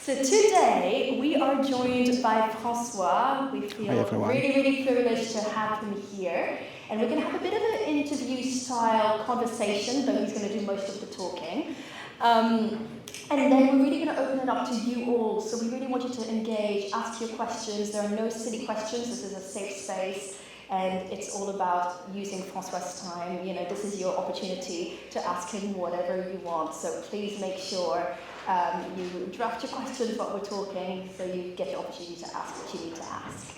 So today we are joined by Francois. We feel really privileged to have him here. And we're going to have a bit of an interview-style conversation, though he's going to do most of the talking. And then we're really going to open it up to you all. So we really want you to engage, ask your questions. There are no silly questions. This is a safe space. And it's all about using Francois' time. You know, this is your opportunity to ask him whatever you want. So please make sure you draft your questions while we're talking, so you get the opportunity to ask what you need to ask.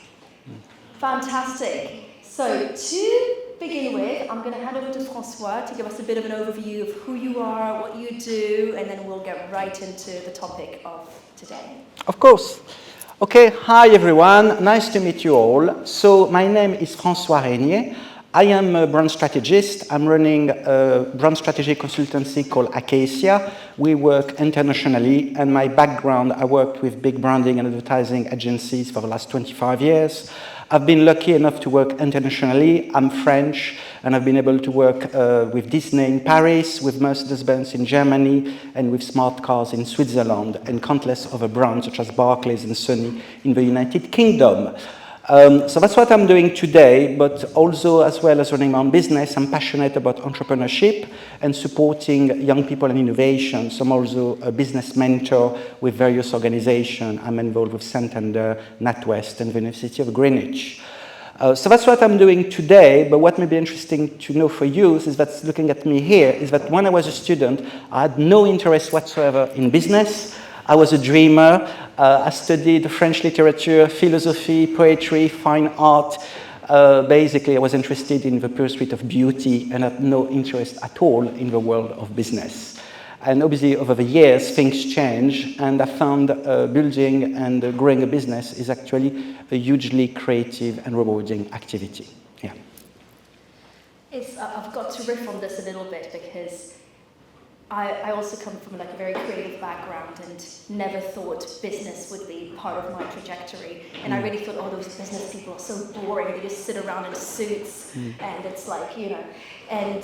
Fantastic. So to begin with, I'm going to hand over to Francois to give us a bit of an overview of who you are, what you do, and then we'll get right into the topic of today. Of course. Okay, hi everyone, nice to meet you all. So my name is Francois Reynier. I am a brand strategist. I'm running a brand strategy consultancy called Acacia. We work internationally, and my background, I worked with big branding and advertising agencies for the last 25 years. I've been lucky enough to work internationally. I'm French, and I've been able to work with Disney in Paris, with Mercedes-Benz in Germany, and with smart cars in Switzerland, and countless other brands such as Barclays and Sony in the United Kingdom. So that's what I'm doing today, but also as well as running my own business, I'm passionate about entrepreneurship and supporting young people and innovation. So I'm also a business mentor with various organizations. I'm involved with Santander, NatWest, and the University of Greenwich. So that's what I'm doing today, but what may be interesting to know for you is that looking at me here, is that when I was a student, I had no interest whatsoever in business. I was a dreamer. I studied French literature, philosophy, poetry, fine art. Basically, I was interested in the pursuit of beauty and had no interest at all in the world of business. And obviously, over the years, things change, and I found building and growing a business is actually a hugely creative and rewarding activity. Yeah. I've got to riff on this a little bit because I also come from like a very creative background and never thought business would be part of my trajectory. And I really thought, oh, those business people are so boring. They just sit around in suits and it's like, you know. And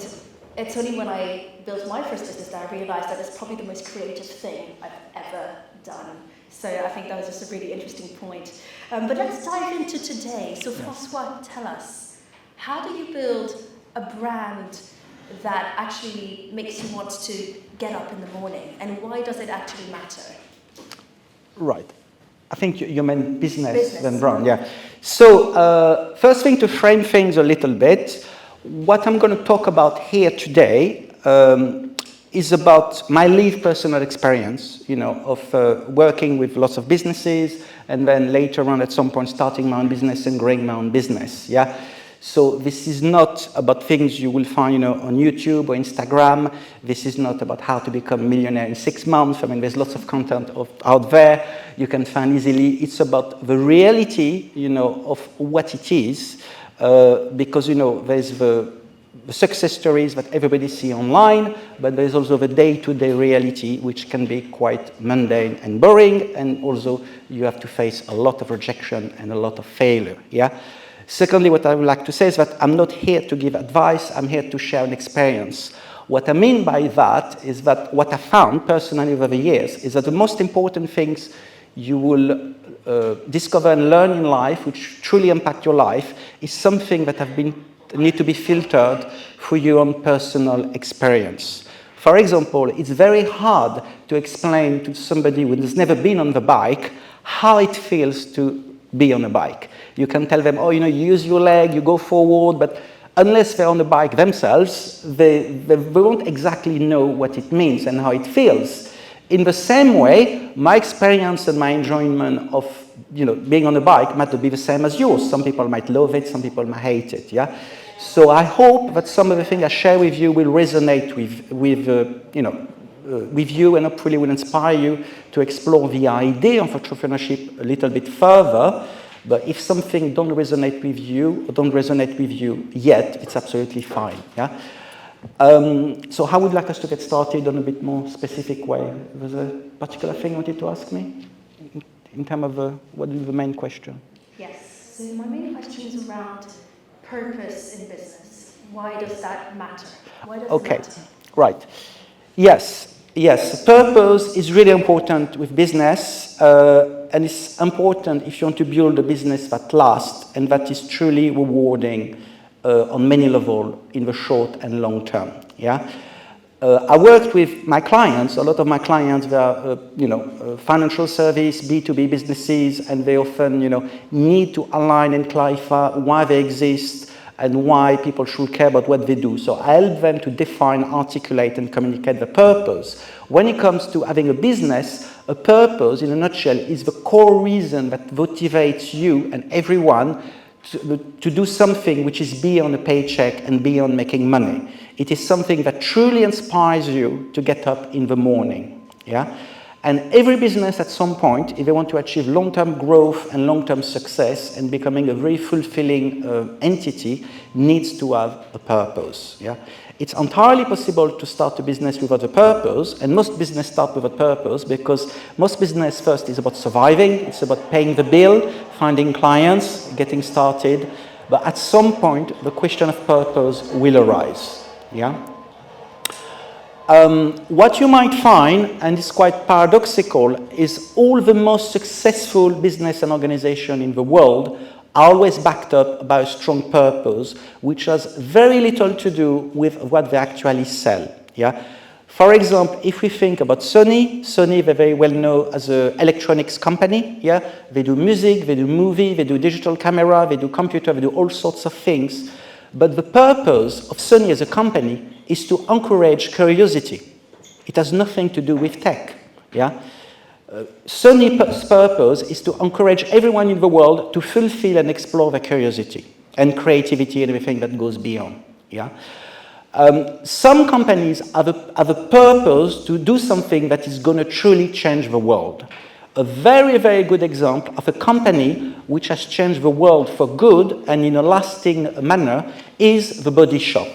it's only when I built my first business that I realized that it's probably the most creative thing I've ever done. So I think that was just a really interesting point. But let's dive into today. So Francois, tell us, how do you build a brand that actually makes you want to get up in the morning, and why does it actually matter? Right. I think you meant business than brand, yeah. So first thing, to frame things a little bit, what I'm going to talk about here today is about my lived personal experience, you know, of working with lots of businesses, and then later on at some point starting my own business and growing my own business, yeah. So this is not about things you will find, you know, on YouTube or Instagram. This is not about how to become a millionaire in 6 months. I mean, there's lots of content out there you can find easily. It's about the reality, you know, of what it is, because, you know, there's the success stories that everybody sees online, but there's also the day-to-day reality, which can be quite mundane and boring, and also you have to face a lot of rejection and a lot of failure, yeah? Secondly, what I would like to say is that I'm not here to give advice, I'm here to share an experience. What I mean by that is that what I found personally over the years is that the most important things you will discover and learn in life, which truly impact your life, is something that need to be filtered through your own personal experience. For example, it's very hard to explain to somebody who has never been on the bike how it feels to be on a bike. You can tell them, oh, you know, you use your leg, you go forward, but unless they're on the bike themselves, they won't exactly know what it means and how it feels. In the same way, my experience and my enjoyment of, you know, being on a bike might not be the same as yours. Some people might love it, some people might hate it, yeah? So I hope that some of the things I share with you will resonate with you, and hopefully will inspire you to explore the idea of entrepreneurship a little bit further. But if something don't resonate with you yet, it's absolutely fine. Yeah. So how would you like us to get started on a bit more specific way? Was there a particular thing you wanted to ask me in terms of what is the main question? Yes. So my main question is around purpose in business. Why does that matter? Why does it matter? Right. Yes. Yes, purpose is really important with business, and it's important if you want to build a business that lasts and that is truly rewarding on many levels in the short and long term. Yeah, I worked with my clients. A lot of my clients, they are, financial service, B2B businesses, and they often, need to align and clarify why they exist and why people should care about what they do. So I help them to define, articulate, and communicate the purpose. When it comes to having a business, a purpose, in a nutshell, is the core reason that motivates you and everyone to do something which is beyond a paycheck and beyond making money. It is something that truly inspires you to get up in the morning. Yeah? And every business at some point, if they want to achieve long-term growth and long-term success and becoming a very fulfilling entity, needs to have a purpose. Yeah? It's entirely possible to start a business without a purpose, and most business start with a purpose because most business first is about surviving, it's about paying the bill, finding clients, getting started. But at some point, the question of purpose will arise. Yeah? What you might find, and it's quite paradoxical, is all the most successful business and organization in the world are always backed up by a strong purpose, which has very little to do with what they actually sell. Yeah? For example, if we think about Sony, they're very well known as an electronics company. Yeah? They do music, they do movie, they do digital camera, they do computer, they do all sorts of things. But the purpose of Sony as a company is to encourage curiosity. It has nothing to do with tech. Yeah? Sony's purpose is to encourage everyone in the world to fulfill and explore their curiosity and creativity and everything that goes beyond. Yeah? Some companies have a purpose to do something that is going to truly change the world. A very, very good example of a company which has changed the world for good and in a lasting manner is The Body Shop.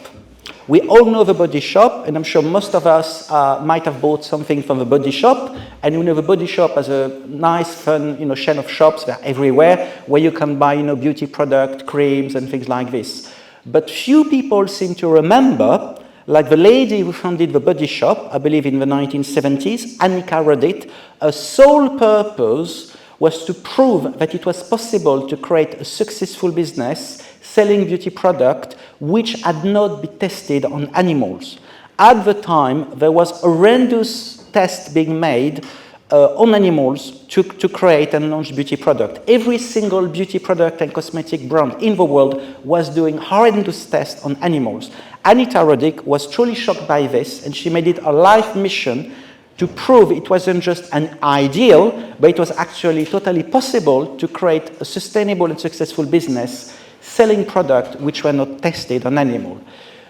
We all know The Body Shop, and I'm sure most of us might have bought something from The Body Shop. And we know The Body Shop as a nice, fun, chain of shops. They're everywhere, where you can buy, beauty product, creams, and things like this. But few people seem to remember, like the lady who founded The Body Shop, I believe in the 1970s, Annika Roddick, her sole purpose was to prove that it was possible to create a successful business selling beauty product which had not been tested on animals. At the time, there was horrendous tests being made on animals to create and launch beauty product. Every single beauty product and cosmetic brand in the world was doing horrendous tests on animals. Anita Roddick was truly shocked by this, and she made it a life mission to prove it wasn't just an ideal, but it was actually totally possible to create a sustainable and successful business selling products which were not tested on animals.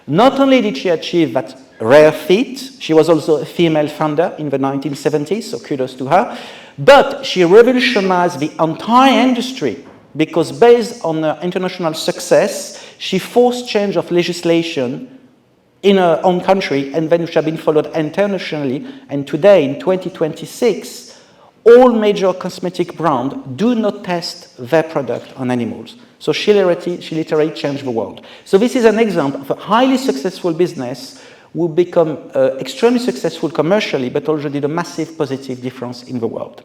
Not only did she achieve that rare feat, she was also a female founder in the 1970s, so kudos to her, but she revolutionized the entire industry because based on her international success, she forced change of legislation in her own country and then which have been followed internationally. And today, in 2026, all major cosmetic brands do not test their product on animals. So she literally changed the world. So this is an example of a highly successful business who become extremely successful commercially, but also did a massive positive difference in the world.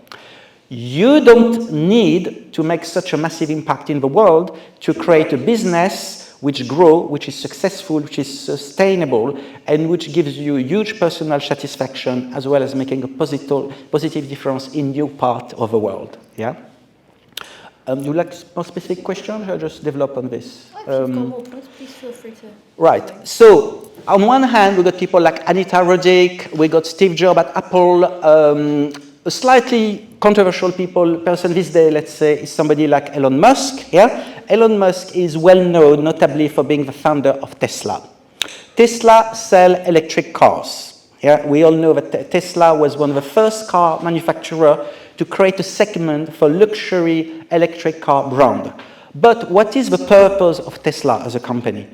You don't need to make such a massive impact in the world to create a business which grows, which is successful, which is sustainable, and which gives you huge personal satisfaction, as well as making a positive difference in your part of the world. Yeah? Would you like more specific questions, or just develop on this? If you've got more points, please feel free to. Right. So, on one hand, we got people like Anita Roddick, we got Steve Jobs at Apple, a slightly controversial person this day, let's say, is somebody like Elon Musk. Yeah? Elon Musk is well known, notably for being the founder of Tesla. Tesla sell electric cars. Yeah? We all know that Tesla was one of the first car manufacturers to create a segment for luxury electric car brand. But what is the purpose of Tesla as a company?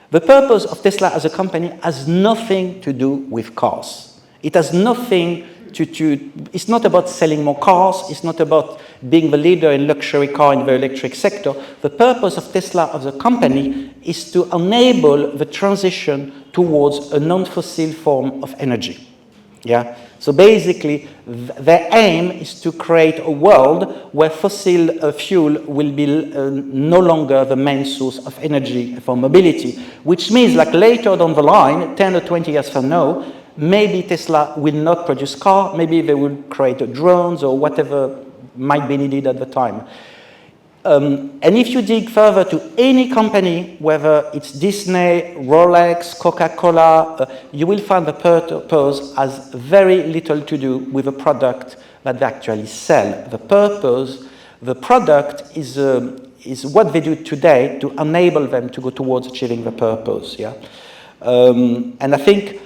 The purpose of Tesla as a company has nothing to do with cars. It has nothing it's not about selling more cars, it's not about being the leader in luxury car in the electric sector. The purpose of Tesla as a company is to enable the transition towards a non-fossil form of energy. Yeah. So basically, their aim is to create a world where fossil fuel will be no longer the main source of energy for mobility, which means like later down the line, 10 or 20 years from now, maybe Tesla will not produce cars, maybe they will create drones or whatever might be needed at the time. And if you dig further to any company, whether it's Disney, Rolex, Coca-Cola, you will find the purpose has very little to do with the product that they actually sell. The purpose, the product is what they do today to enable them to go towards achieving the purpose. Yeah? And I think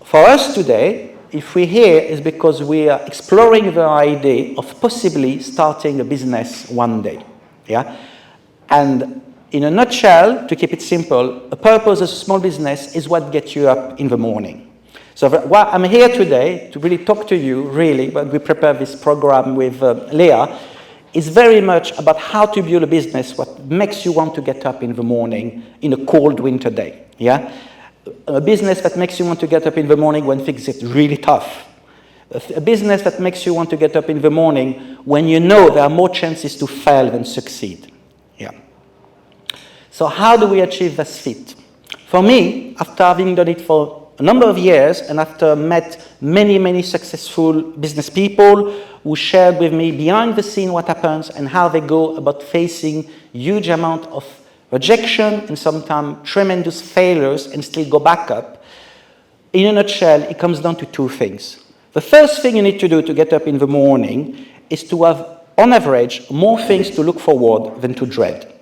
for us today, if we're here, is because we are exploring the idea of possibly starting a business one day. Yeah? And in a nutshell, to keep it simple, a purpose as a small business is what gets you up in the morning. So what I'm here today to really talk to you, really, when we prepare this program with Leah, is very much about how to build a business, what makes you want to get up in the morning in a cold winter day. Yeah? A business that makes you want to get up in the morning when things get really tough. A business that makes you want to get up in the morning when you know there are more chances to fail than succeed. Yeah. So how do we achieve this feat? For me, after having done it for a number of years and after met many, many successful business people who shared with me behind the scene what happens and how they go about facing huge amount of rejection and sometimes tremendous failures and still go back up, in a nutshell, it comes down to two things. The first thing you need to do to get up in the morning is to have, on average, more things to look forward than to dread.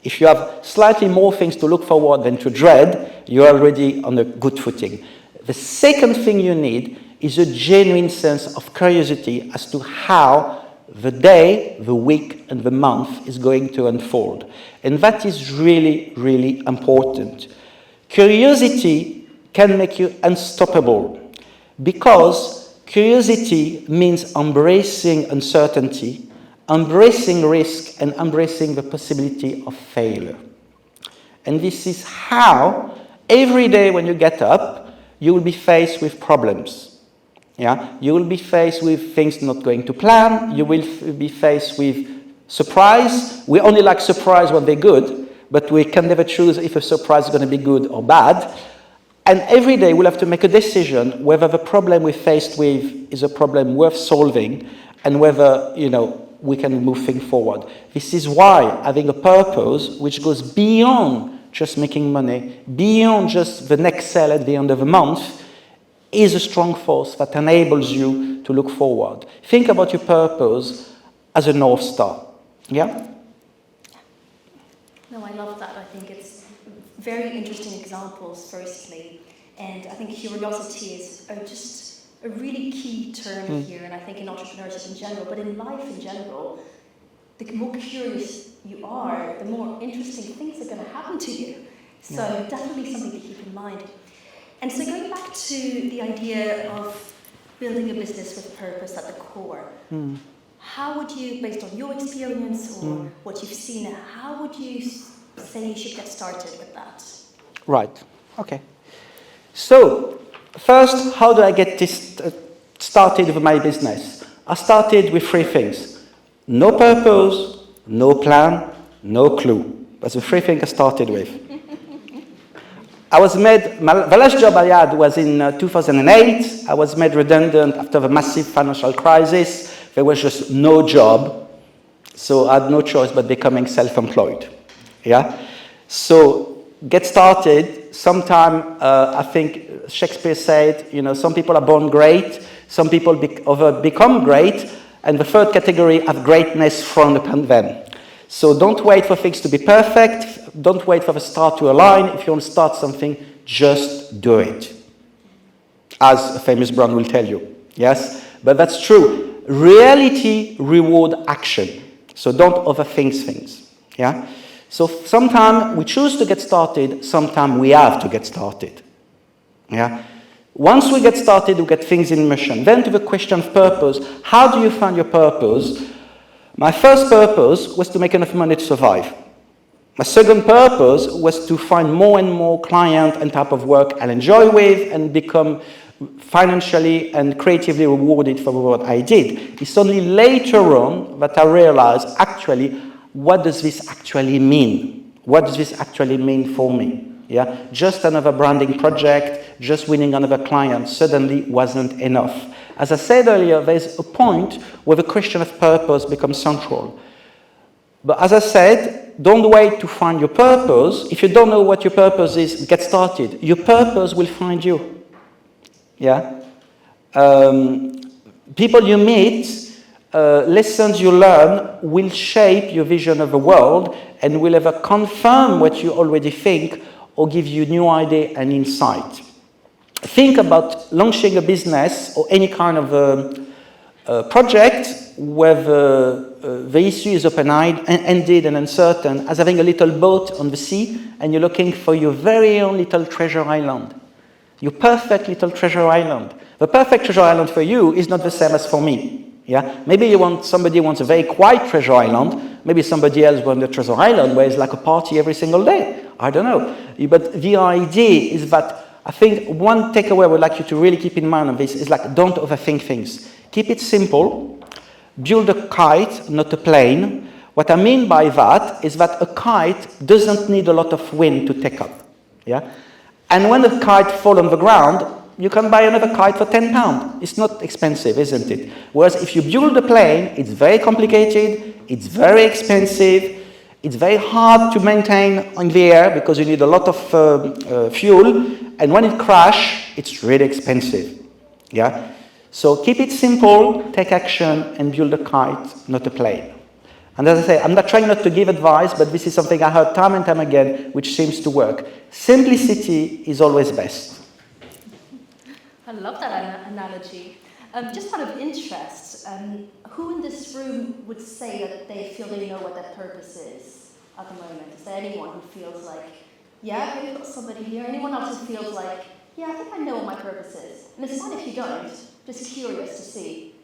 If you have slightly more things to look forward than to dread, you're already on a good footing. The second thing you need is a genuine sense of curiosity as to how the day, the week, and the month is going to unfold. And that is really, really important. Curiosity can make you unstoppable. Because curiosity means embracing uncertainty, embracing risk, and embracing the possibility of failure. And this is how, every day when you get up, you will be faced with problems. Yeah? You will be faced with things not going to plan. You will be faced with surprise. We only like surprise when they're good, but we can never choose if a surprise is going to be good or bad. And every day we'll have to make a decision whether the problem we're faced with is a problem worth solving and whether, we can move things forward. This is why having a purpose which goes beyond just making money, beyond just the next sale at the end of the month, is a strong force that enables you to look forward. Think about your purpose as a North Star. Yeah? No, I love that. I think it's very interesting examples, firstly. And I think curiosity is just a really key term here. And I think in entrepreneurship in general, but in life in general, the more curious you are, the more interesting things are going to happen to you. So definitely something to keep in mind. And so going back to the idea of building a business with purpose at the core, how would you, based on your experience or what you've seen, how would you say you should get started with that? Right. Okay. So, first, how do I get this started with my business? I started with three things. No purpose, no plan, no clue. That's the three things I started with. The last job I had was in 2008. I was made redundant after the massive financial crisis. There was just no job. So I had no choice but becoming self-employed. Yeah? So get started. Sometime, I think Shakespeare said, some people are born great, some people become great, and the third category have greatness thrown upon them. So don't wait for things to be perfect. Don't wait for the star to align. If you want to start something, just do it. As a famous brand will tell you. Yes? But that's true. Reality reward action. So don't overthink things. Yeah? So sometimes we choose to get started, sometimes we have to get started. Yeah? Once we get started, we get things in motion. Then to the question of purpose, how do you find your purpose? My first purpose was to make enough money to survive. My second purpose was to find more and more clients and type of work I'll enjoy with and become financially and creatively rewarded for what I did. It's only later on that I realized actually, what does this actually mean? What does this actually mean for me? Yeah, just another branding project, just winning another client suddenly wasn't enough. As I said earlier, there's a point where the question of purpose becomes central. But as I said, don't wait to find your purpose. If you don't know what your purpose is, get started. Your purpose will find you. Yeah? People you meet, lessons you learn will shape your vision of the world and will either confirm what you already think or give you new idea and insight. Think about launching a business or any kind of project where the issue is open-ended and uncertain, as having a little boat on the sea and you're looking for your very own little treasure island. Your perfect little treasure island. The perfect treasure island for you is not the same as for me. Yeah? Maybe somebody wants a very quiet treasure island. Maybe somebody else wants a treasure island where it's like a party every single day. I don't know. But the idea is that I think one takeaway I would like you to really keep in mind on this is like, don't overthink things. Keep it simple. Build a kite, not a plane. What I mean by that is that a kite doesn't need a lot of wind to take up. Yeah? And when the kite falls on the ground, you can buy another kite for £10. It's not expensive, isn't it? Whereas if you build a plane, it's very complicated, it's very expensive, it's very hard to maintain in the air because you need a lot of fuel, and when it crashes, it's really expensive. Yeah? So keep it simple, take action, and build a kite, not a plane. And as I say, I'm not trying not to give advice, but this is something I heard time and time again, which seems to work. Simplicity is always best. I love that analogy. Just out of interest, who in this room would say that they feel they know what their purpose is at the moment? Is there anyone who feels like, yeah, we've got somebody here? Anyone else who feels like, yeah, I think I know what my purpose is? And it's fine if you don't, just curious to see.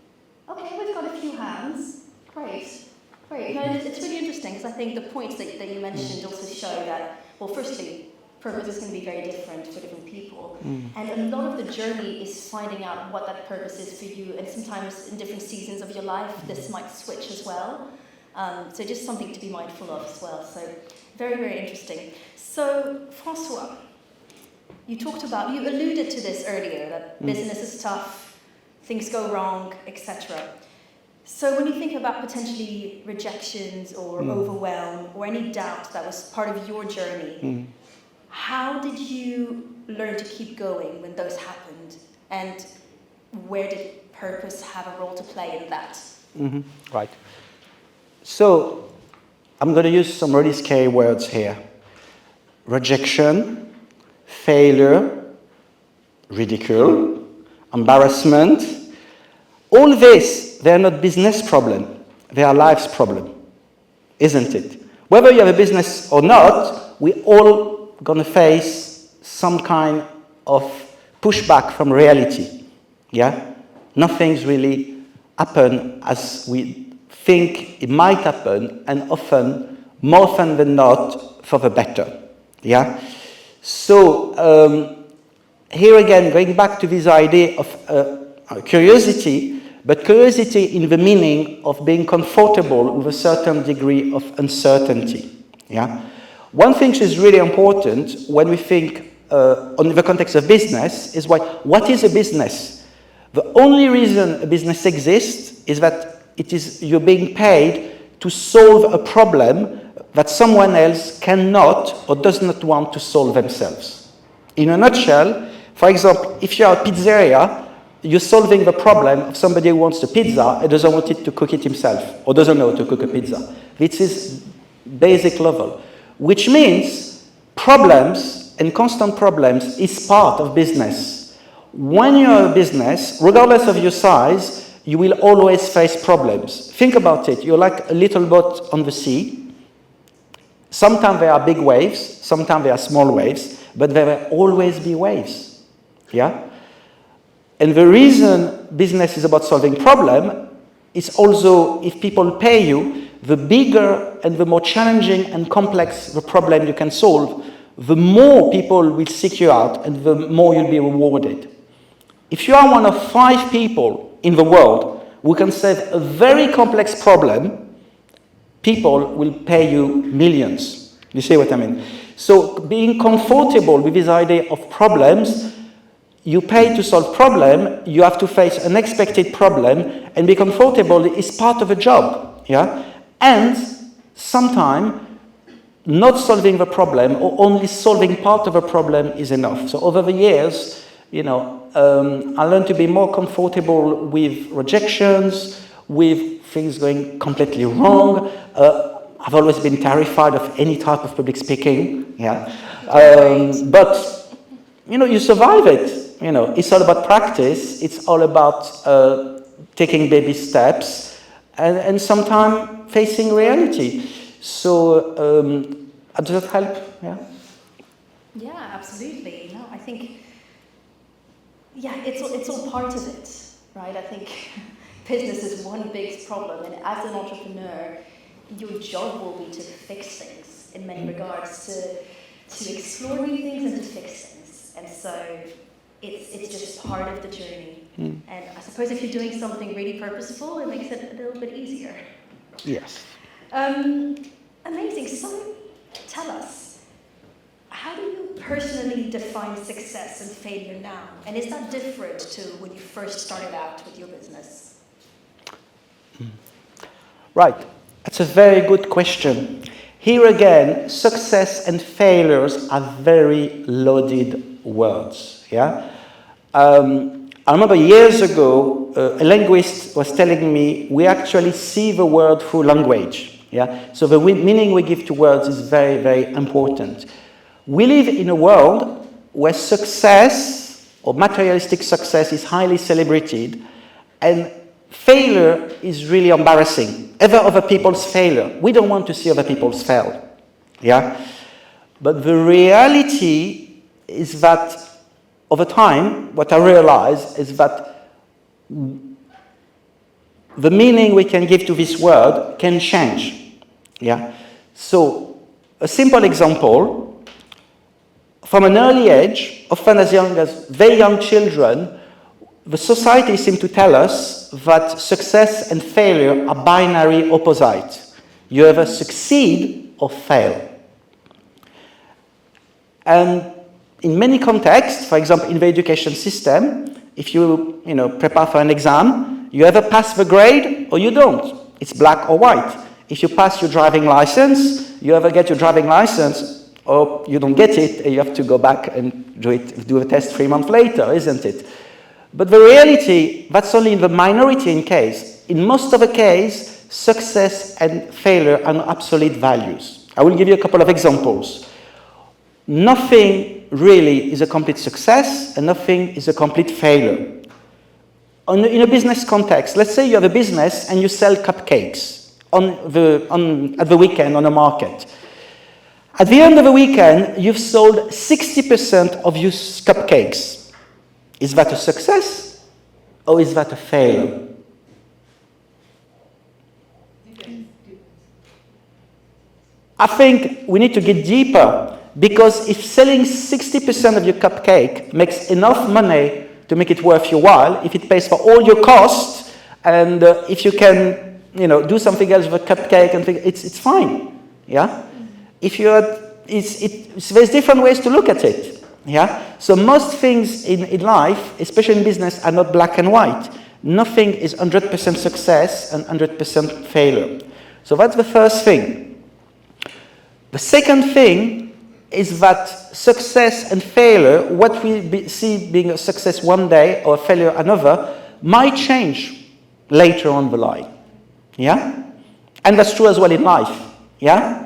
Okay, we've got a few hands. Great. No, it's really interesting because I think the points that you mentioned also show that, well, firstly, purpose is going to be very different for different people. And a lot of the journey is finding out what that purpose is for you, and sometimes in different seasons of your life, this might switch as well. So just something to be mindful of as well. So very, very interesting. So Francois, you alluded to this earlier, that business is tough, things go wrong, etc. So when you think about potentially rejections or overwhelm or any doubt that was part of your journey, how did you learn to keep going when those happened? And where did purpose have a role to play in that? Right. So I'm going to use some really scary words here. Rejection, failure, ridicule, embarrassment. All this, they're not business problem. They are life's problem, isn't it? Whether you have a business or not, we all going to face some kind of pushback from reality. Yeah? Nothing's really happened as we think it might happen, and more often than not, for the better. Yeah? So, here again, going back to this idea of curiosity, but curiosity in the meaning of being comfortable with a certain degree of uncertainty. Yeah? One thing which is really important when we think on the context of business is what is a business? The only reason a business exists is that you're being paid to solve a problem that someone else cannot or does not want to solve themselves. In a nutshell, for example, if you're a pizzeria, you're solving the problem of somebody who wants a pizza and doesn't want to cook it himself or doesn't know how to cook a pizza. This is basic level. Which means problems and constant problems is part of business. When you're a business, regardless of your size, you will always face problems. Think about it. You're like a little boat on the sea. Sometimes there are big waves, sometimes there are small waves, but there will always be waves. Yeah? And the reason business is about solving problems is also, if people pay you, the bigger and the more challenging and complex the problem you can solve, the more people will seek you out and the more you'll be rewarded. If you are one of 5 people in the world who can solve a very complex problem, people will pay you millions. You see what I mean? So being comfortable with this idea of problems, you pay to solve problem, you have to face an unexpected problem, and be comfortable is part of a job. Yeah? And sometimes not solving the problem or only solving part of a problem is enough. So over the years, I learned to be more comfortable with rejections, with things going completely wrong. I've always been terrified of any type of public speaking. Yeah, but you survive it. It's all about practice. It's all about taking baby steps, and sometimes facing reality. So does that help? Yeah. Yeah, absolutely. No, I think. Yeah, it's all part of it, right? I think business is one big problem, and as an entrepreneur, your job will be to fix things in many regards, to explore new things and to fix things. And so it's just part of the journey. And I suppose if you're doing something really purposeful, it makes it a little bit easier. Yes. Amazing. So tell us, how do you personally define success and failure now? And is that different to when you first started out with your business? Right. That's a very good question. Here again, success and failures are very loaded words. Yeah. I remember years ago, a linguist was telling me we actually see the world through language. Yeah. So the meaning we give to words is very, very important. We live in a world where success or materialistic success is highly celebrated, and failure is really embarrassing. Ever other people's failure. We don't want to see other people's fail. Yeah? But the reality is that over time, what I realize is that the meaning we can give to this word can change. Yeah? So, a simple example, from an early age, often as young as very young children, the society seems to tell us that success and failure are binary opposites. You either succeed or fail. And in many contexts, for example, in the education system, if you prepare for an exam, you either pass the grade or you don't. It's black or white. If you pass your driving license, you either get your driving license or you don't get it, and you have to go back and do the test 3 months later, isn't it? But the reality, that's only in the minority in case. In most of the case, success and failure are not absolute values. I will give you a couple of examples. Nothing really is a complete success, and nothing is a complete failure. In a business context, let's say you have a business and you sell cupcakes at the weekend on a market. At the end of the weekend, you've sold 60% of your cupcakes. Is that a success or is that a failure? I think we need to get deeper, because if selling 60% of your cupcake makes enough money to make it worth your while, if it pays for all your costs, and if you can do something else with a cupcake, and it's fine. Yeah? If there's different ways to look at it. Yeah? So most things in life, especially in business, are not black and white. Nothing is 100% success and 100% failure. So that's the first thing. The second thing is that success and failure, what we see being a success one day or a failure another, might change later on the line. Yeah? And that's true as well in life. Yeah?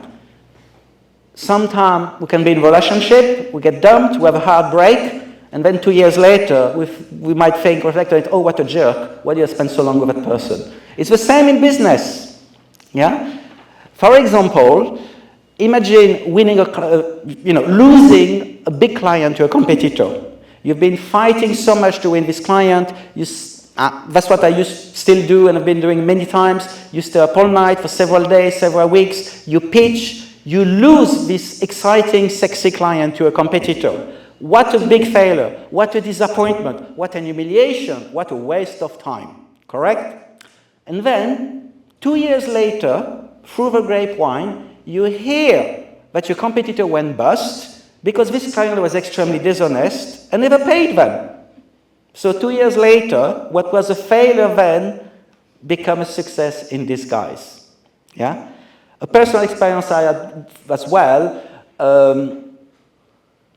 Sometimes we can be in a relationship, we get dumped, we have a heartbreak, and then 2 years later, we might reflect on it, oh, what a jerk, why did I spend so long with that person? It's the same in business. Yeah? For example, imagine losing a big client to a competitor. You've been fighting so much to win this client, that's what I still do and I've been doing many times. You stay up all night for several days, several weeks, you pitch, you lose this exciting, sexy client to a competitor. What a big failure, what a disappointment, what an humiliation, what a waste of time, correct? And then, 2 years later, through the grapevine, you hear that your competitor went bust because this client was extremely dishonest and never paid them. So 2 years later, what was a failure then became a success in disguise. Yeah? A personal experience I had as well.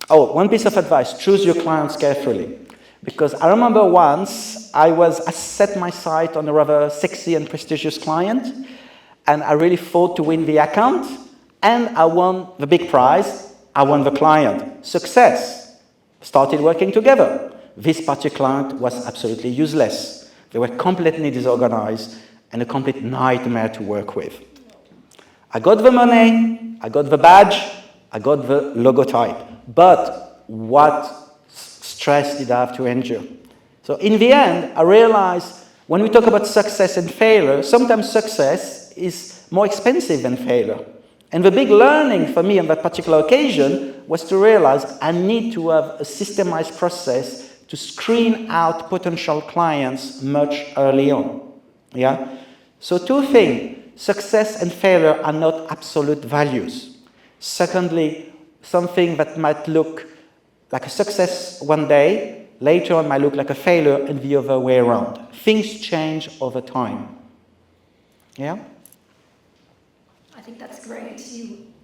One piece of advice, choose your clients carefully. Because I remember once I set my sight on a rather sexy and prestigious client, and I really fought to win the account, and I won the big prize, I won the client. Success. Started working together. This particular client was absolutely useless. They were completely disorganized and a complete nightmare to work with. I got the money, I got the badge, I got the logotype. But what stress did I have to endure? So in the end, I realized when we talk about success and failure, sometimes success is more expensive than failure. And the big learning for me on that particular occasion was to realize I need to have a systemized process to screen out potential clients much early on. Yeah? So 2 things, success and failure are not absolute values. Secondly, something that might look like a success one day, later on might look like a failure and the other way around. Things change over time. Yeah? I think that's great.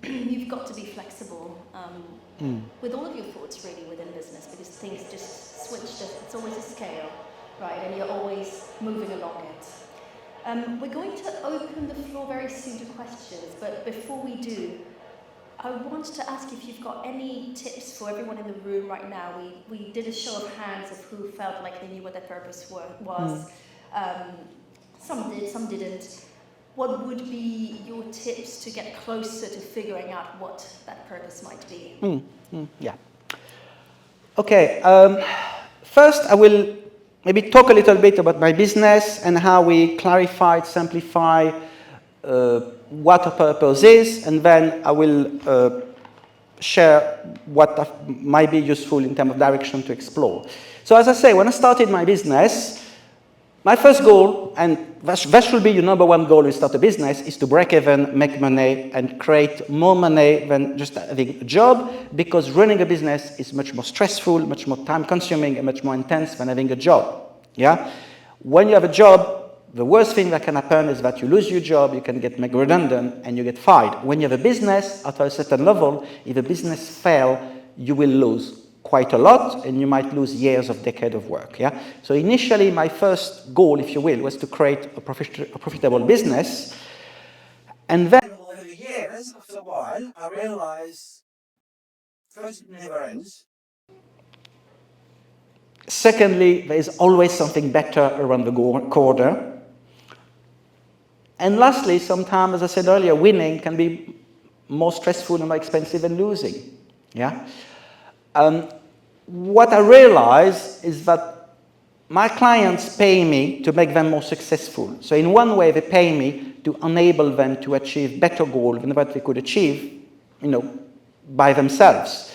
You've got to be flexible with all of your thoughts really within business, because things just switch. It's always a scale, right? And you're always moving along it. We're going to open the floor very soon to questions, but before we do, I want to ask if you've got any tips for everyone in the room right now. We did a show of hands of who felt like they knew what their purpose was. Some did, some didn't. What would be your tips to get closer to figuring out what that purpose might be? Yeah. Okay. First, I will maybe talk a little bit about my business and how we clarify, simplify what a purpose is, and then I will share what might be useful in terms of direction to explore. So as I say, when I started my business, my first goal, and that should be your number one goal when you start a business, is to break even, make money, and create more money than just having a job, because running a business is much more stressful, much more time-consuming, and much more intense than having a job. Yeah? When you have a job, the worst thing that can happen is that you lose your job, you can get made redundant, and you get fired. When you have a business, at a certain level, if the business fails, you will lose quite a lot, and you might lose years of decade of work. Yeah? So initially, my first goal, if you will, was to create a profitable business. And then over the years, after a while, I realized first, it never ends. Secondly, there is always something better around the corner. And lastly, sometimes, as I said earlier, winning can be more stressful and more expensive than losing. Yeah? What I realize is that my clients pay me to make them more successful. So in one way, they pay me to enable them to achieve better goals than what they could achieve, by themselves.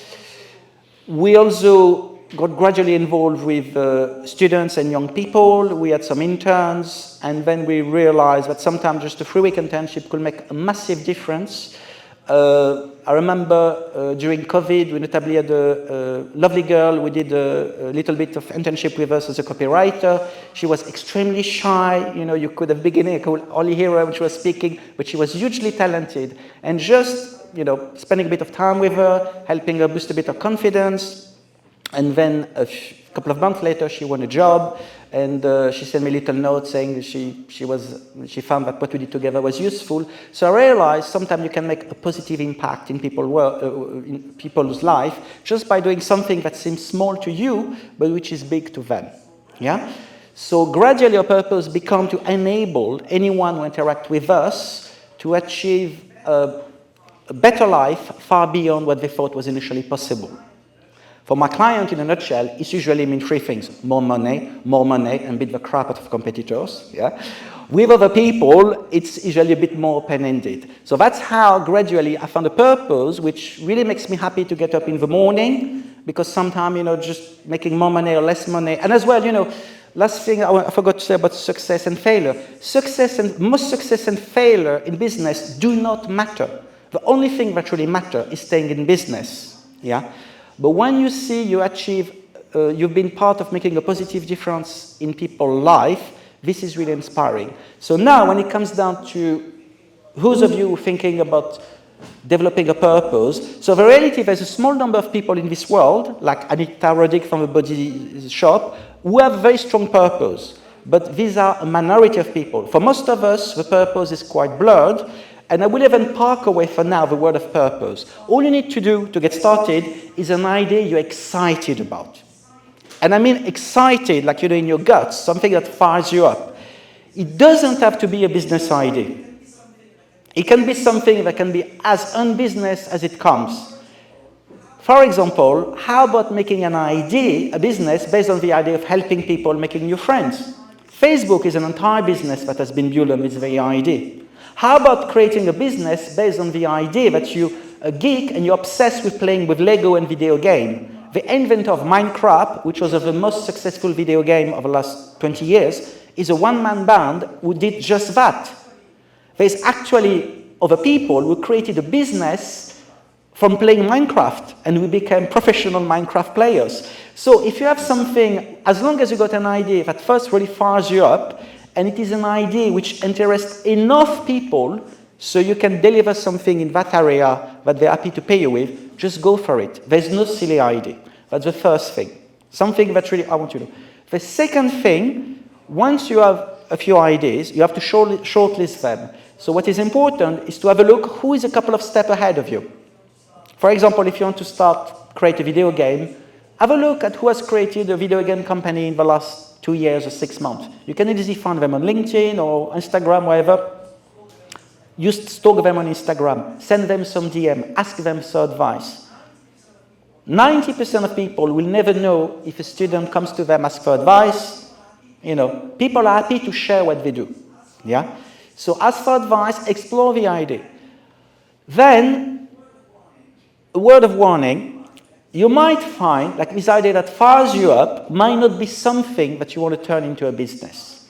We also got gradually involved with students and young people. We had some interns, and then we realized that sometimes just a 3-week internship could make a massive difference. I remember during COVID, we notably had a lovely girl. We did a little bit of internship with us as a copywriter. She was extremely shy. You could have beginning, I could only hear her when she was speaking, but she was hugely talented. And just, spending a bit of time with her, helping her boost a bit of confidence. And then a couple of months later, she won a job, and she sent me a little note saying she found that what we did together was useful. So I realized sometimes you can make a positive impact in people's life just by doing something that seems small to you, but which is big to them. Yeah. So gradually, our purpose becomes to enable anyone who interacts with us to achieve a better life far beyond what they thought was initially possible. For my client, in a nutshell, it usually means 3 things: more money, and beat the crap out of competitors. Yeah? With other people, it's usually a bit more open-ended. So that's how gradually I found a purpose which really makes me happy to get up in the morning, because sometimes, just making more money or less money. And as well, last thing I forgot to say about success and failure. Most success and failure in business do not matter. The only thing that really matters is staying in business. Yeah? But when you see you achieve, you've been part of making a positive difference in people's life, this is really inspiring. So now when it comes down to who's of you thinking about developing a purpose, so the reality, there's a small number of people in this world, like Anita Roddick from the Body Shop, who have a very strong purpose. But these are a minority of people. For most of us, the purpose is quite blurred, and I will even park away for now the word of purpose. All you need to do to get started is an idea you're excited about. And I mean excited, like in your guts, something that fires you up. It doesn't have to be a business idea. It can be something that can be as unbusiness as it comes. For example, how about making an idea, a business, based on the idea of helping people, making new friends? Facebook is an entire business that has been built on this very idea. How about creating a business based on the idea that you're a geek and you're obsessed with playing with Lego and video game? The inventor of Minecraft, which was the most successful video game of the last 20 years, is a one-man band who did just that. There's actually other people who created a business from playing Minecraft, and we became professional Minecraft players. So if you have something, as long as you got an idea that first really fires you up, and it is an idea which interests enough people so you can deliver something in that area that they're happy to pay you with, just go for it. There's no silly idea. That's the first thing. Something that really I want you to do. The second thing, once you have a few ideas, you have to shortlist them. So what is important is to have a look who is a couple of steps ahead of you. For example, if you want to create a video game, have a look at who has created a video game company in the last 2 years or 6 months. You can easily find them on LinkedIn or Instagram, wherever. You stalk them on Instagram, send them some DM, ask them some advice. 90% of people will never know if a student comes to them, ask for advice. People are happy to share what they do. Yeah? So ask for advice, explore the idea. Then, a word of warning, you might find, like this idea that fires you up might not be something that you want to turn into a business.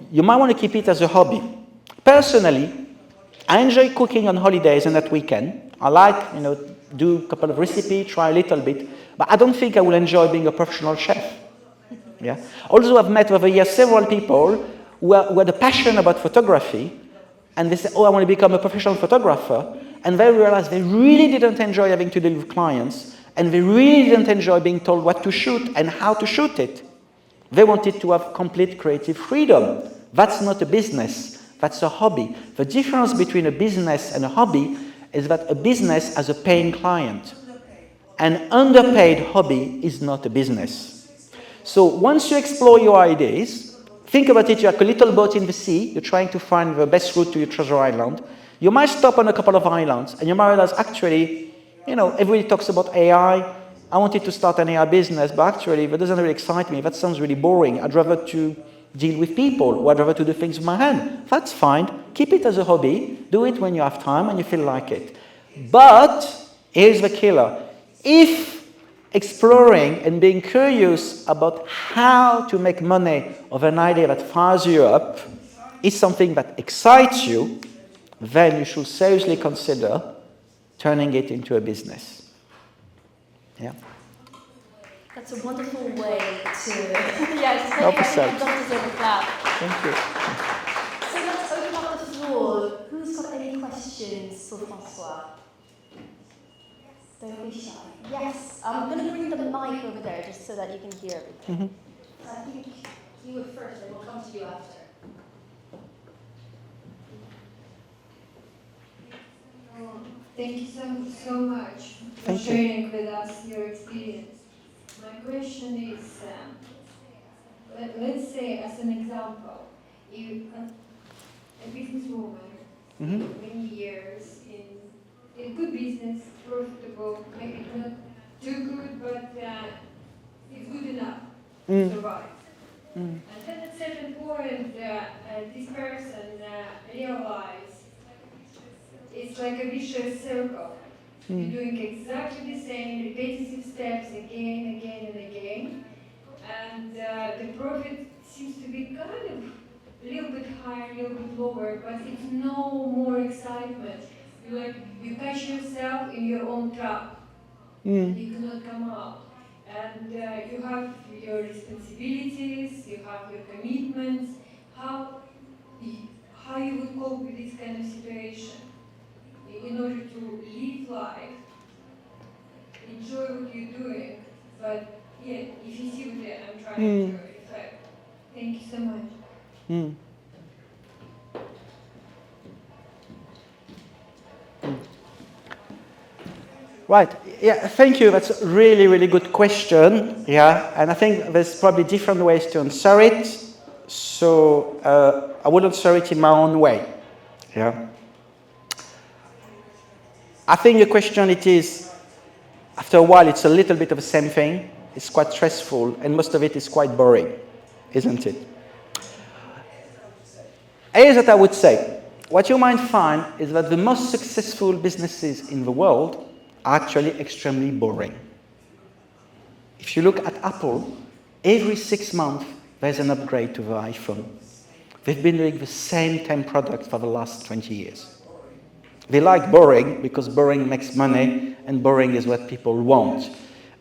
You might want to keep it as a hobby. Personally, I enjoy cooking on holidays and at weekend. I like, do a couple of recipes, try a little bit, but I don't think I will enjoy being a professional chef. Yeah. Also, I've met over the years several people who had a passion about photography, and they say, I want to become a professional photographer, and they realized they really didn't enjoy having to deal with clients, and they really didn't enjoy being told what to shoot and how to shoot it. They wanted to have complete creative freedom. That's not a business. That's a hobby. The difference between a business and a hobby is that a business has a paying client. An underpaid hobby is not a business. So once you explore your ideas, think about it, you're like a little boat in the sea, you're trying to find the best route to your treasure island. You might stop on a couple of islands, and you might realize, actually, everybody talks about AI. I wanted to start an AI business, but actually, that doesn't really excite me. That sounds really boring. I'd rather to deal with people, or I'd rather to do things with my hand. That's fine. Keep it as a hobby. Do it when you have time and you feel like it. But here's the killer. If exploring and being curious about how to make money of an idea that fires you up is something that excites you, then you should seriously consider turning it into a business. Yeah. That's a wonderful way to... yes, Help yourself. Thank you. So let's open up the floor. Who's got any questions for Francois? Don't be shy. Yes, I'm going to bring the mic over there just so that you can hear everything. So I think you were first, and we'll come to you after. Thank you so much for sharing with us your experience. My question is, let's say as an example, you a businesswoman, many years in good business, profitable, maybe not too good, but it's good enough to survive. And then at a certain point, this person realized it's like a vicious circle. You're doing exactly the same repetitive steps again, again, and again. And the profit seems to be kind of a little bit higher, a little bit lower, but it's no more excitement. You catch yourself in your own trap. You cannot come out. And you have your responsibilities, you have your commitments. How you would cope with this kind of situation in order to live life, enjoy what you're doing, but yeah, if you see what I'm trying to reflect. Thank you so much. Right. Yeah, thank you. That's a really, really good question. Yeah, and I think there's probably different ways to answer it. So I will answer it in my own way. Yeah. I think the question it is, after a while, it's a little bit of the same thing. It's quite stressful, and most of it is quite boring, isn't it? Here's what I would say. What you might find is that the most successful businesses in the world are actually extremely boring. If you look at Apple, every 6 months there's an upgrade to the iPhone. They've been doing the same 10 products for the last 20 years. They like boring because boring makes money and boring is what people want.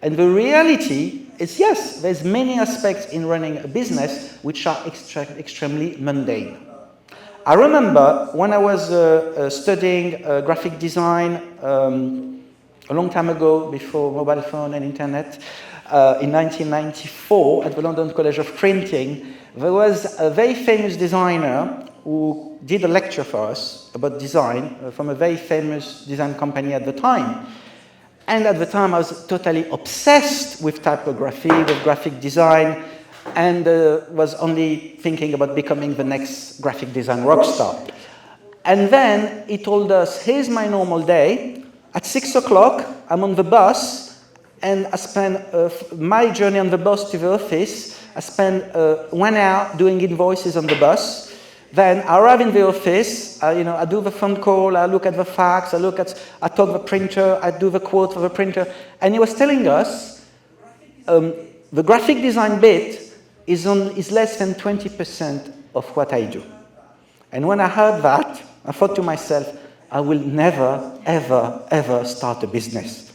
And the reality is, yes, there's many aspects in running a business which are extremely mundane. I remember when I was studying graphic design a long time ago, before mobile phone and internet, in 1994 at the London College of Printing, there was a very famous designer who did a lecture for us about design from a very famous design company at the time. And at the time, I was totally obsessed with typography, with graphic design, and was only thinking about becoming the next graphic design rock star. And then he told us, here's my normal day. At 6 o'clock, I'm on the bus, and I spend my journey on the bus to the office. I spend 1 hour doing invoices on the bus. Then I arrive in the office, I do the phone call, I look at the fax, I talk the printer, I do the quote for the printer. And he was telling us the graphic design bit is less than 20% of what I do. And when I heard that, I thought to myself, I will never, ever, ever start a business.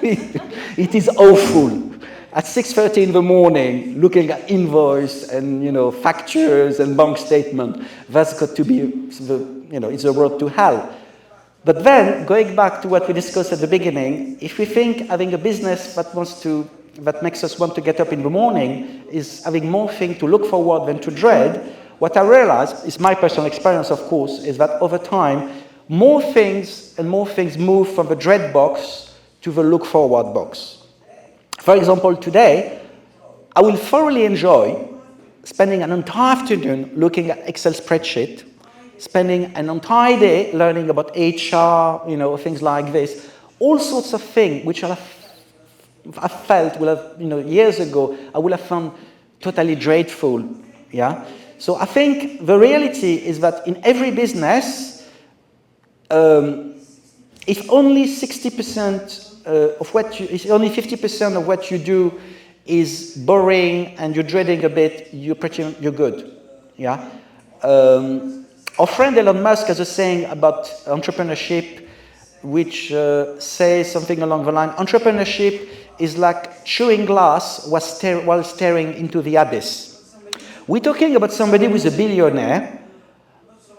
It is awful. At 6:30 in the morning, looking at invoice and factures and bank statement, that's got to be it's a road to hell. But then, going back to what we discussed at the beginning, if we think having a business that makes us want to get up in the morning is having more things to look forward than to dread, what I realized, is my personal experience, of course, is that over time, more things move from the dread box to the look forward box. For example, today, I will thoroughly enjoy spending an entire afternoon looking at Excel spreadsheet, spending an entire day learning about HR, things like this, all sorts of things which I felt years ago, I would have found totally dreadful. Yeah. So I think the reality is that in every business, if only 60% if only 50% of what you do is boring and you're dreading a bit, you're good. Yeah. Our friend Elon Musk has a saying about entrepreneurship, which says something along the line: entrepreneurship is like chewing glass while staring into the abyss. We're talking about somebody who's a billionaire,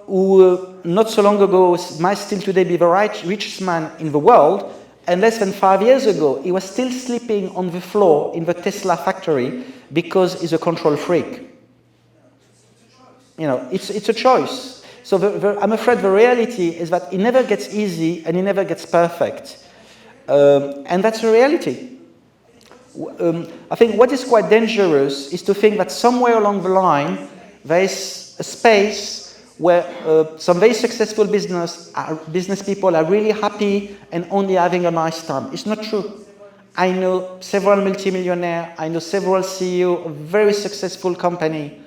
who not so long ago might still today be the richest man in the world, and less than 5 years ago, he was still sleeping on the floor in the Tesla factory because he's a control freak. It's a choice. So I'm afraid the reality is that it never gets easy and it never gets perfect. And that's a reality. I think what is quite dangerous is to think that somewhere along the line, there is a space where some very successful business people are really happy and only having a nice time. It's not true. I know several multimillionaires, I know several CEOs of very successful company.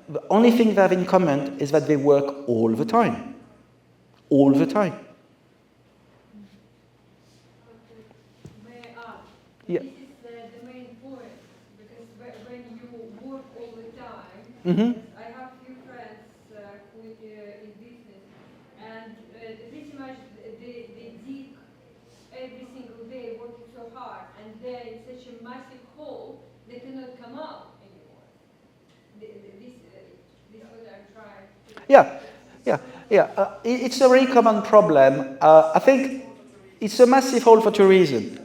The only thing they have in common is that they work all the time. All the time. Yeah. This is the main point, because when you work all the time, Mm-hmm. I have few friends who in business, and pretty much they dig every single day working so hard, and they're in such a massive hole they cannot come out anymore. This is what I'm trying to. Yeah, yeah, yeah. It's a very common problem. I think it's a massive hole for two reasons.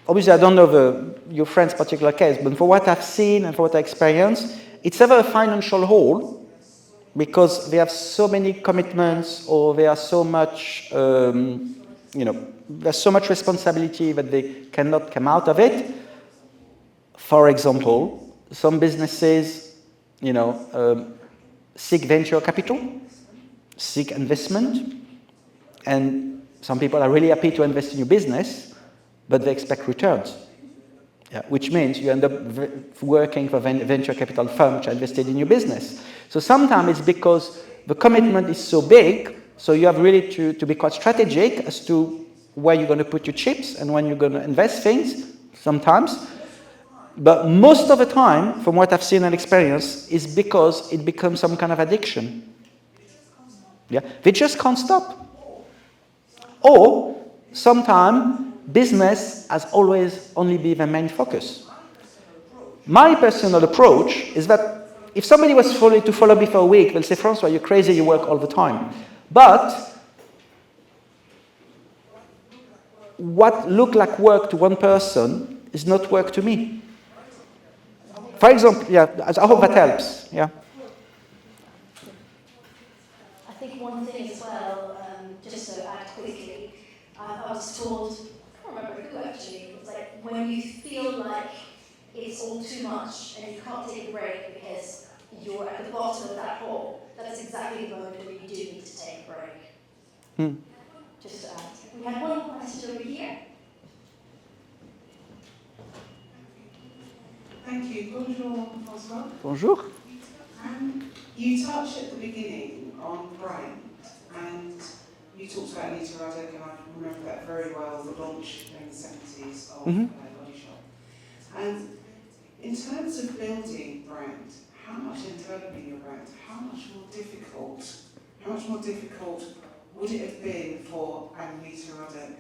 Obviously, I don't know your friend's particular case, but for what I've seen and for what I experienced, it's ever a financial hole because they have so many commitments or they are so much, there's so much responsibility that they cannot come out of it. For example, some businesses, seek venture capital, seek investment, and some people are really happy to invest in your business, but they expect returns. Yeah, which means you end up working for venture capital firm which are invested in your business. So sometimes it's because the commitment is so big, so you have really to be quite strategic as to where you're going to put your chips and when you're going to invest things, sometimes. But most of the time, from what I've seen and experienced, is because it becomes some kind of addiction. Yeah, they just can't stop. Or sometimes business has always only been the main focus. My personal approach is that if somebody was to follow me for a week, they'll say, Francois, you're crazy, you work all the time. But what looked like work to one person is not work to me. For example, yeah, I hope that helps. Yeah. I think one thing as well, just to add quickly, I was told, I can't remember who actually, it's like when you feel like it's all too much and you can't take a break because you're at the bottom of that hole, that's exactly the moment where you do need to take a break. Just to add. We have one question over here. Thank you. Bonjour, Francois. Bonjour. You touched at the beginning on brand, and you talked about Anita Roddick, and I remember that very well, the launch in the 70s of Body Shop. And in terms of building brand, how much in developing your brand, how much more difficult would it have been for Anita Roddick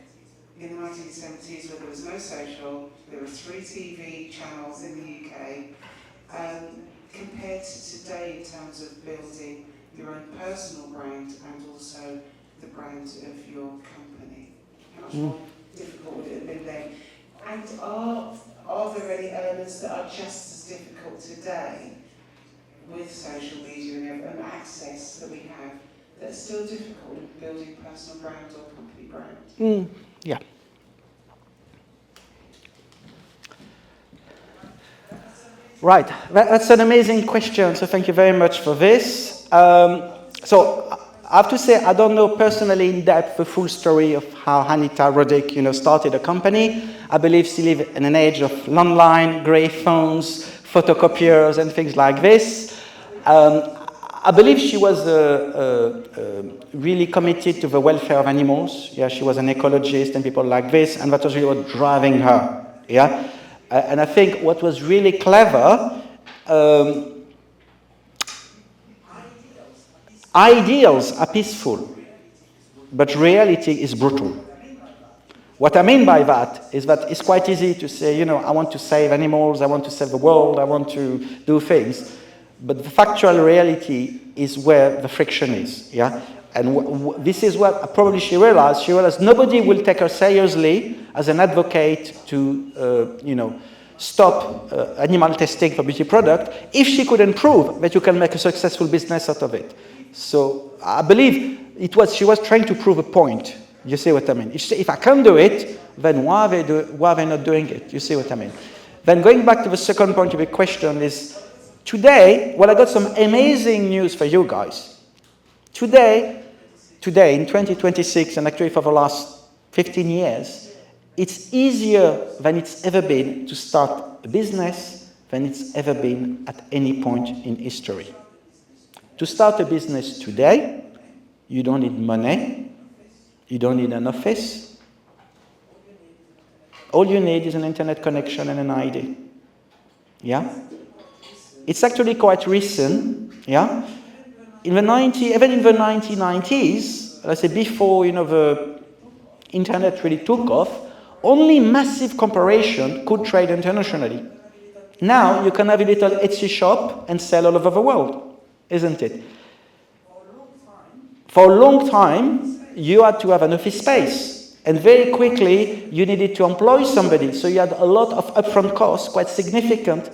in the 1970s, where there was no social, there were 3 TV channels in the UK, compared to today in terms of building your own personal brand and also the brand of your company? How much more difficult would it have been then? And are there any elements that are just as difficult today with social media and access that we have that are still difficult in building personal brand or company brand? Yeah. Right, that's an amazing question, so thank you very much for this. So I have to say, I don't know personally in depth the full story of how Anita Roddick, started a company. I believe she lived in an age of landline, grey phones, photocopiers, and things like this. I believe she was really committed to the welfare of animals. Yeah, she was an ecologist and people like this, and that was really what driving her. Yeah, and I think what was really clever. Ideals are peaceful, but reality is brutal. What I mean by that is that it's quite easy to say, I want to save animals, I want to save the world, I want to do things. But the factual reality is where the friction is, yeah? And this is what probably she realized. She realized nobody will take her seriously as an advocate to, stop animal testing for beauty product if she couldn't prove that you can make a successful business out of it. So I believe she was trying to prove a point. You see what I mean? If I can't do it, then why are they not doing it? You see what I mean? Then going back to the second point of the question is, today, I got some amazing news for you guys. Today, in 2026, and actually for the last 15 years, it's easier than it's ever been to start a business than it's ever been at any point in history. To start a business today, you don't need money, you don't need an office. All you need is an internet connection and an ID. Yeah? It's actually quite recent. Yeah? Even in the 1990s, let's say before the internet really took off, only massive corporations could trade internationally. Now you can have a little Etsy shop and sell all over the world, isn't it? For a long time, you had to have an office space. And very quickly, you needed to employ somebody. So you had a lot of upfront costs, quite significant,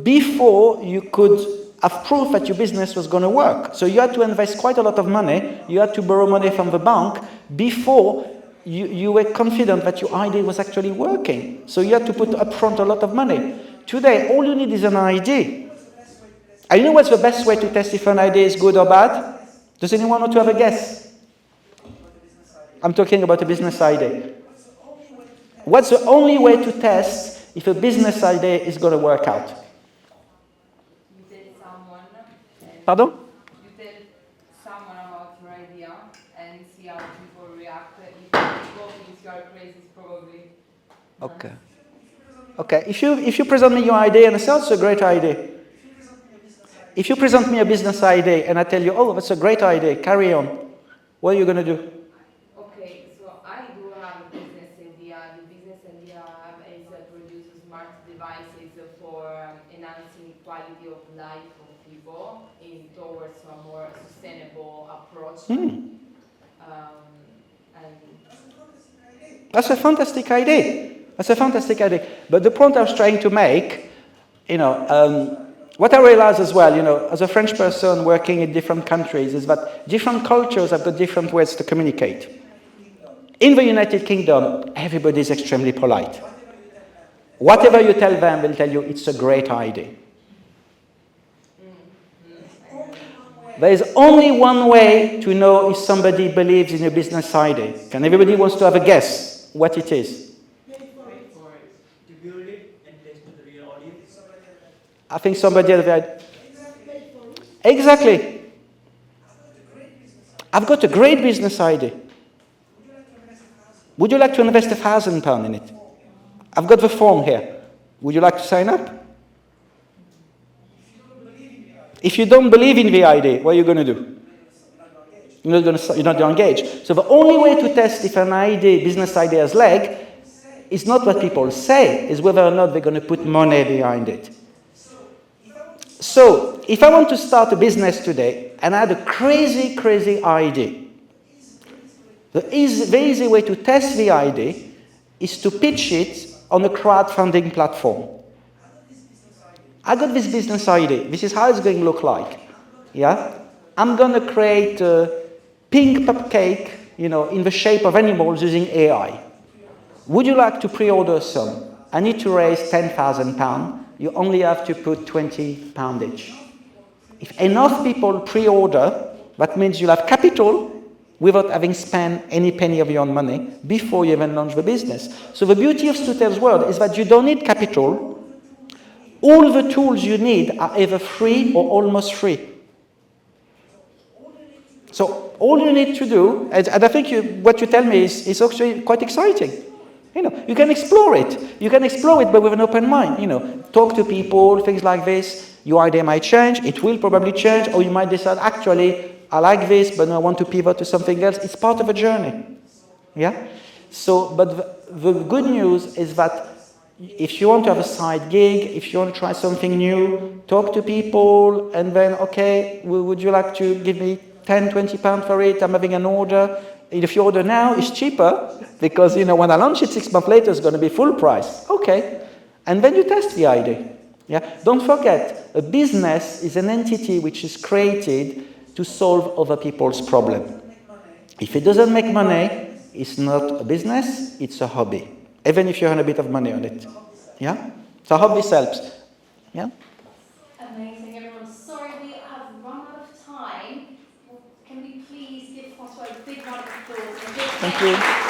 before you could have proof that your business was going to work. So you had to invest quite a lot of money. You had to borrow money from the bank before you were confident that your idea was actually working. So you had to put upfront a lot of money. Today, all you need is an idea. And you know what's the best way to test if an idea is good or bad? Does anyone want to have a guess? I'm talking about a business idea. What's the only way to test if a business idea is going to work out? You tell someone. Pardon? You tell someone about your idea and see how people react. If people think you are crazy, it's probably. Okay. Okay. If you present me your idea and I say, it's a great idea. If you present me a business idea and I tell you, oh, that's a great idea, carry on, what are you going to do? Okay, so I do have a business idea. The business idea is produce smart devices for enhancing quality of life of people towards a more sustainable approach. And That's a fantastic idea. That's a fantastic idea. But the point I was trying to make, what I realize as well, as a French person working in different countries, is that different cultures have got different ways to communicate. In the United Kingdom, everybody is extremely polite. Whatever you tell them, they'll tell you it's a great idea. There is only one way to know if somebody believes in a business idea. Can everybody wants to have a guess what it is? I think somebody else had. Exactly. I've got a great business idea. Would you like to invest £1,000 in it? I've got the form here. Would you like to sign up? If you don't believe in the idea, what are you going to do? You're not going to engage. So the only way to test if an idea, business idea has leg, is not what people say, is whether or not they're going to put money behind it. So, if I want to start a business today and I had a crazy, crazy idea, the easy way to test the idea is to pitch it on a crowdfunding platform. I got this business idea. This is how it's going to look like. Yeah? I'm going to create a pink cupcake, in the shape of animals using AI. Would you like to pre-order some? I need to raise £10,000. You only have to put £20 each. If enough people pre-order, that means you'll have capital without having spent any penny of your own money before you even launch the business. So the beauty of Stutel's world is that you don't need capital. All the tools you need are either free or almost free. So all you need to do, and I think what you tell me is actually quite exciting. You can explore it. You can explore it, but with an open mind. Talk to people, things like this. Your idea might change. It will probably change. Or you might decide, actually, I like this, but I want to pivot to something else. It's part of a journey. Yeah? So, but the good news is that if you want to have a side gig, if you want to try something new, talk to people, and then, okay, would you like to give me £10, £20 for it? I'm having an order. If you order now, it's cheaper because, when I launch it 6 months later, it's going to be full price. Okay. And then you test the idea. Yeah. Don't forget, a business is an entity which is created to solve other people's problem. If it doesn't make money, it's not a business, it's a hobby. Even if you earn a bit of money on it. Yeah. So I hope this helps. Yeah. Amazing, everyone. Sorry, we have run out of time. Can we please give Francois a big round of applause? Thank you.